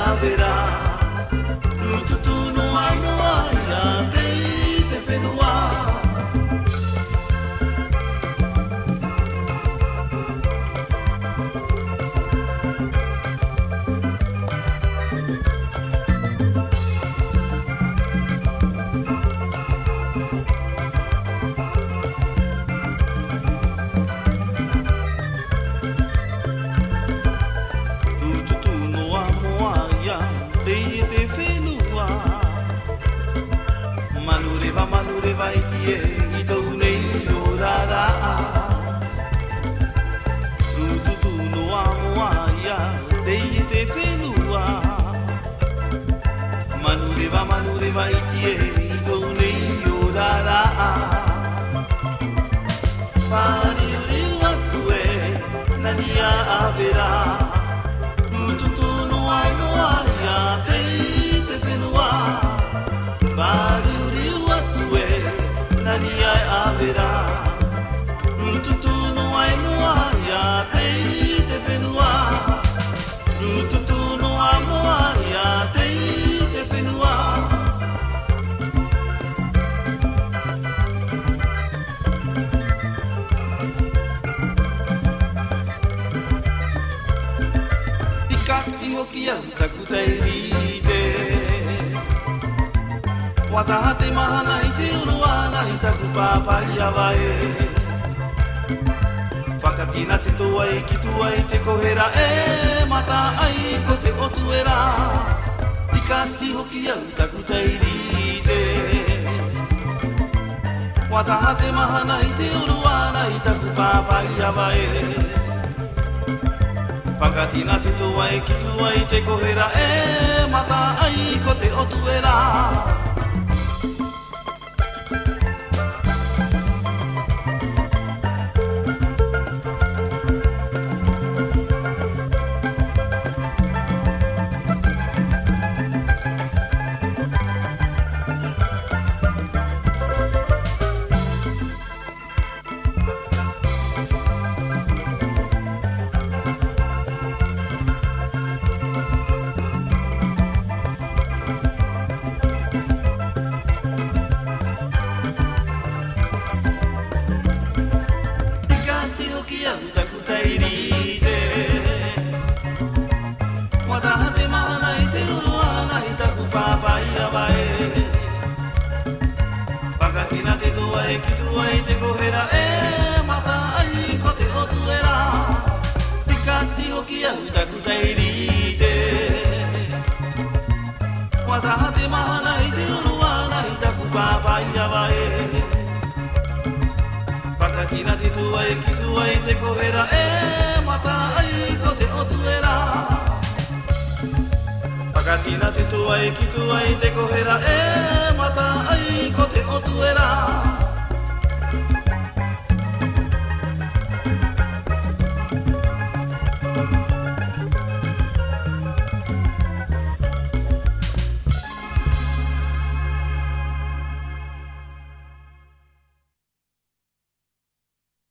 avera Lututu no amoa ia te I te whenua Manure vai tie I tau nei o rara Tututu no amoa ia Tei te whenua Manure vai tie I tau nei o rara Pari uriu atu e Nani a avera Tututu no amoa ia Tei te whenua Pari Nani ai avera Rututu no ai noa ia tei te whenua Rututu no ai noa ia tei te whenua Ikati hoki au taku teirite Wataha te mahana I te uruana I taku pāpai awae Whakatina te toa I ki tua I te kohera E mata ai ko te otuera Tikati hoki au taku teirite Wataha te mahana I te uruana I taku pāpai awae Whakatina te toa I ki tua I te kohera E mata ai ko te otuera Ki tua I te kohera E mata ai ko te otuera Tikati hoki au taku teirite Wataha te mahana I te uruana I taku pāpai awae Whakatina te tua ki tua I te kohera E mata ai ko te otuera Whakatina te tua ki tua I te kohera E